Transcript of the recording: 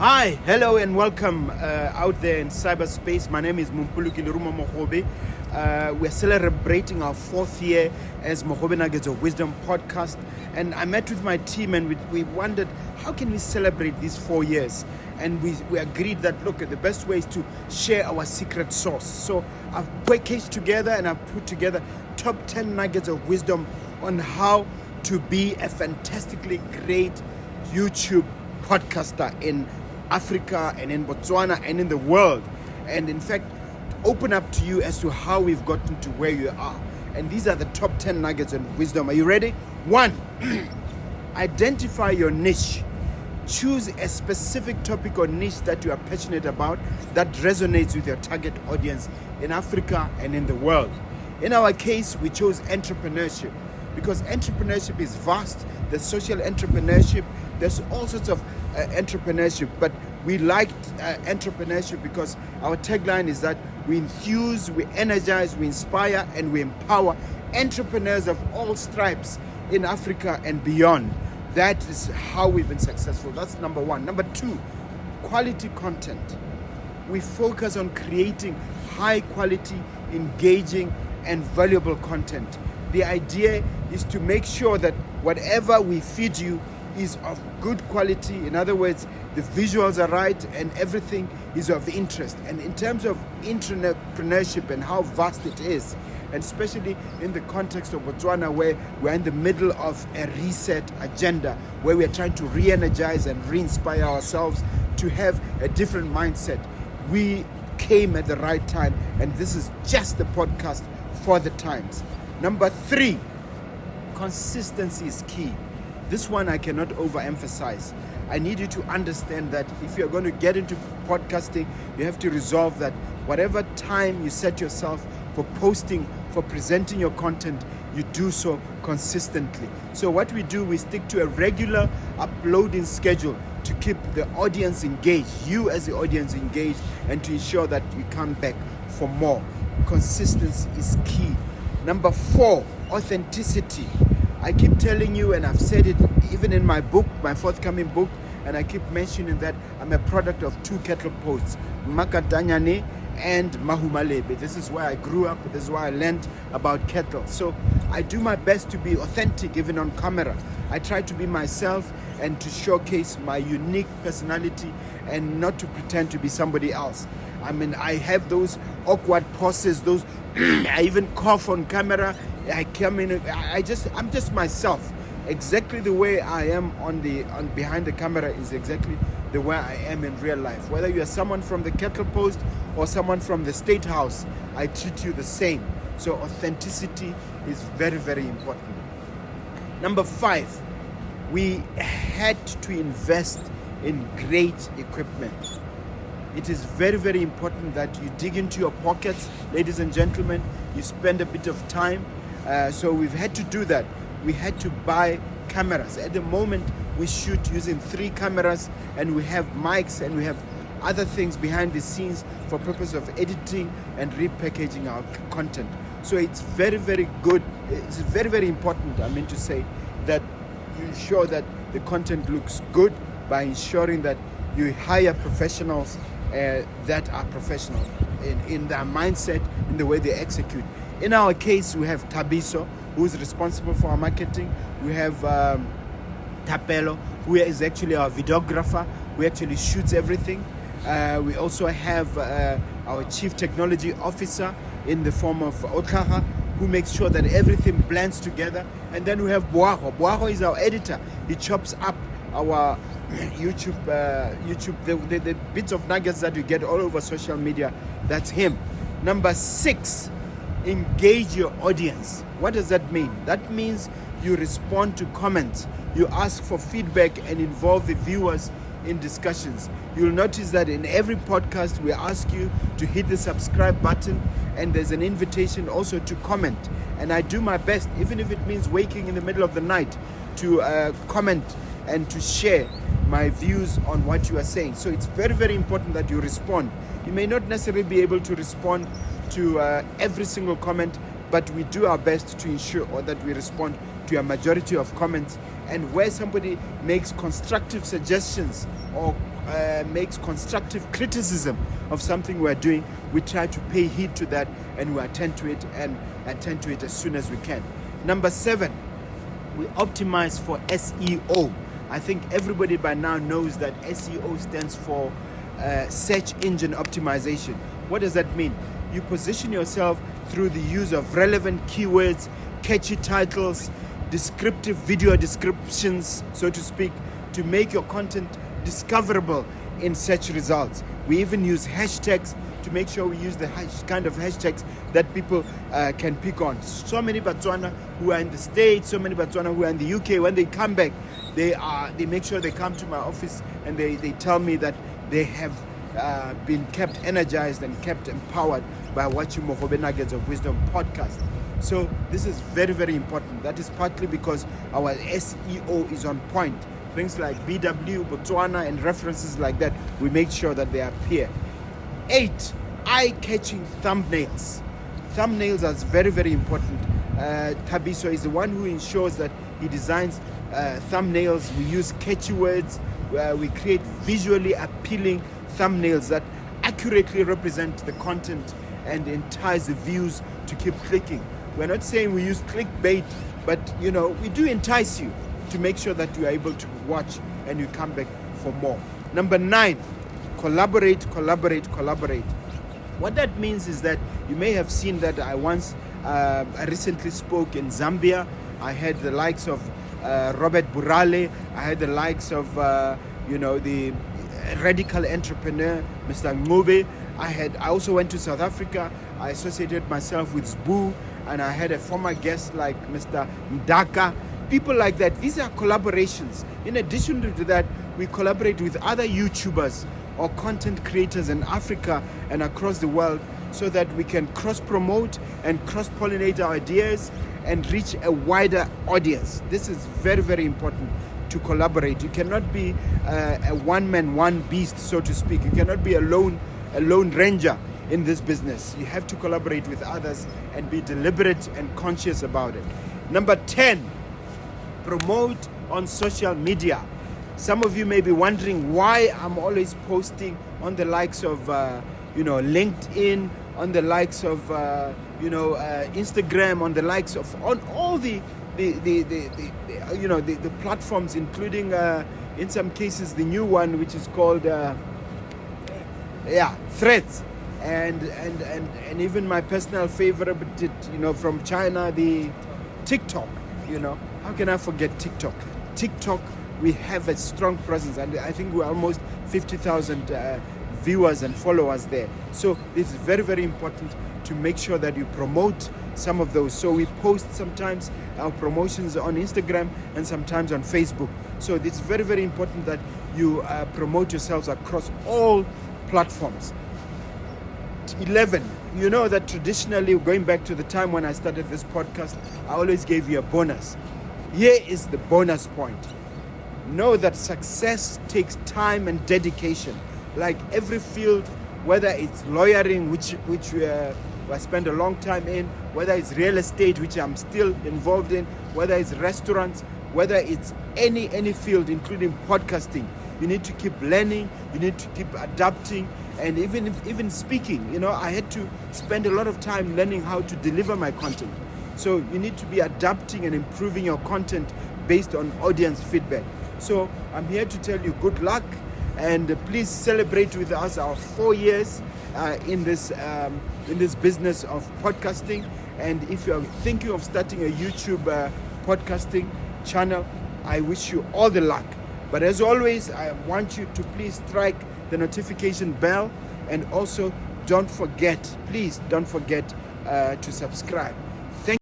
Hi, hello and welcome out there in cyberspace. My name is Mumpuluki Liruma Mohobe. We're celebrating our 4th year as Mohobe Nuggets of Wisdom podcast. And I met with my team and we wondered, how can we celebrate these 4 years? And we agreed that, look, the best way is to share our secret sauce. So I've packaged together and I've put together top 10 nuggets of wisdom on how to be a fantastically great YouTube podcaster in Africa and in Botswana and in the world, and in fact open up to you as to how we've gotten to where you are. And these are the top 10 nuggets of wisdom. Are you ready? 1, identify your niche. Choose a specific topic or niche that you are passionate about that resonates with your target audience in Africa and in the world. In our case, we chose entrepreneurship because entrepreneurship is vast. There's social entrepreneurship, there's all sorts of entrepreneurship, but we liked entrepreneurship because our tagline is that we enthuse, we energize, we inspire, and we empower entrepreneurs of all stripes in Africa and beyond. That is how we've been successful. That's number 1. Number 2, quality content. We focus on creating high quality, engaging, and valuable content. The idea is to make sure that whatever we feed you is of good quality. In other words, the visuals are right and everything is of interest. And in terms of entrepreneurship and how vast it is, and especially in the context of Botswana, where we're in the middle of a reset agenda, where we're trying to re-energize and re-inspire ourselves to have a different mindset, we came at the right time, and this is just the podcast for the times. Number 3, consistency is key. This one I cannot overemphasize. I need you to understand that if you're going to get into podcasting, you have to resolve that whatever time you set yourself for posting, for presenting your content, you do so consistently. So what we do, we stick to a regular uploading schedule to keep the audience engaged, you as the audience engaged, and to ensure that you come back for more. Consistency is key. Number 4, authenticity. I keep telling you, and I've said it even in my book, my forthcoming book, and I keep mentioning that I'm a product of 2 cattle posts, Makadanyane and Mahumalebe. This is where I grew up. This is where I learned about cattle. So I do my best to be authentic even on camera. I try to be myself and to showcase my unique personality and not to pretend to be somebody else. I mean, I have those awkward pauses, those I even cough on camera. I come in, I'm just myself. Exactly the way I am on behind the camera is exactly the way I am in real life. Whether you are someone from the cattle post or someone from the state house, I treat you the same. So authenticity is very, very important. Number 5, we had to invest in great equipment. It is very, very important that you dig into your pockets, ladies and gentlemen. You spend a bit of time. So we've had to do that. We had to buy cameras. At the moment, we shoot using 3 cameras, and we have mics, and we have other things behind the scenes for purpose of editing and repackaging our content. So it's very, very good. It's very, very important, I mean to say, that you ensure that the content looks good by ensuring that you hire professionals that are professional in their mindset, in the way they execute. In our case, we have Tabiso, who is responsible for our marketing. We have Tapelo, who is actually our videographer, who actually shoots everything. We also have our chief technology officer in the form of Otlaha, who makes sure that everything blends together. And then we have Boaho. Boaho is our editor. He chops up our YouTube, the bits of nuggets that you get all over social media. That's him. Number 6, engage your audience. What does that mean? That means you respond to comments, you ask for feedback, and involve the viewers in discussions. You'll notice that in every podcast we ask you to hit the subscribe button, and there's an invitation also to comment. And I do my best, even if it means waking in the middle of the night, to comment and to share my views on what you are saying. So it's very, very important that you respond. You may not necessarily be able to respond to every single comment, but we do our best to ensure that we respond to to a majority of comments, and where somebody makes constructive suggestions or makes constructive criticism of something we're doing, we try to pay heed to that, and we attend to it as soon as we can. Number 7, we optimize for SEO. I think everybody by now knows that SEO stands for search engine optimization. What does that mean? You position yourself through the use of relevant keywords, catchy titles, descriptive video descriptions, so to speak, to make your content discoverable in search results. We even use hashtags to make sure we use the kind of hashtags that people can pick on. So many Botswana who are in the States, so many Botswana who are in the UK, when they come back, they make sure they come to my office and they tell me that they have been kept energized and kept empowered by watching Mogobe Nuggets of Wisdom podcast. So this is very, very important. That is partly because our SEO is on point. Things like BW, Botswana, and references like that, we make sure that they appear. 8, eye-catching thumbnails. Thumbnails are very, very important. Tabiso is the one who ensures that he designs thumbnails. We use catchy words. We create visually appealing thumbnails that accurately represent the content and entice the views to keep clicking. We're not saying we use clickbait, but we do entice you to make sure that you are able to watch and you come back for more. Number 9, collaborate. What that means is that you may have seen that I recently spoke in Zambia. I had the likes of Robert Burale. I had the likes of the radical entrepreneur Mr. Ngube. I also went to South Africa. I associated myself with Zbu, and I had a former guest like Mr. Ndaka. People like that. These are collaborations. In addition to that, we collaborate with other YouTubers or content creators in Africa and across the world, so that we can cross-promote and cross-pollinate our ideas and reach a wider audience. This is very, very important, to collaborate. You cannot be a one-man, one-beast, so to speak. You cannot be a lone ranger in this business. You have to collaborate with others and be deliberate and conscious about it. Number 10, promote on social media. Some of you may be wondering why I'm always posting on the likes of LinkedIn, on the likes of Instagram, on the likes of on all the platforms, including in some cases the new one, which is called Threads, and even my personal favorite, from China, the TikTok. How can I forget TikTok? TikTok, we have a strong presence, and I think we're almost 50,000 viewers and followers there. So it's very, very important to make sure that you promote some of those. So we post sometimes our promotions on Instagram and sometimes on Facebook. So it's very, very important that you promote yourselves across all platforms. 11, you know that traditionally, going back to the time when I started this podcast, I always gave you a bonus. Here is the bonus point. Know that success takes time and dedication. Like every field, whether it's lawyering, which I spend a long time in, whether it's real estate, which I'm still involved in, whether it's restaurants, whether it's any field, including podcasting, you need to keep learning, you need to keep adapting, and even speaking. I had to spend a lot of time learning how to deliver my content. So you need to be adapting and improving your content based on audience feedback. So I'm here to tell you good luck, and please celebrate with us our 4 years in this business of podcasting. And if you're thinking of starting a YouTube podcasting channel, I wish you all the luck. But as always, I want you to please strike the notification bell, and also please don't forget to subscribe.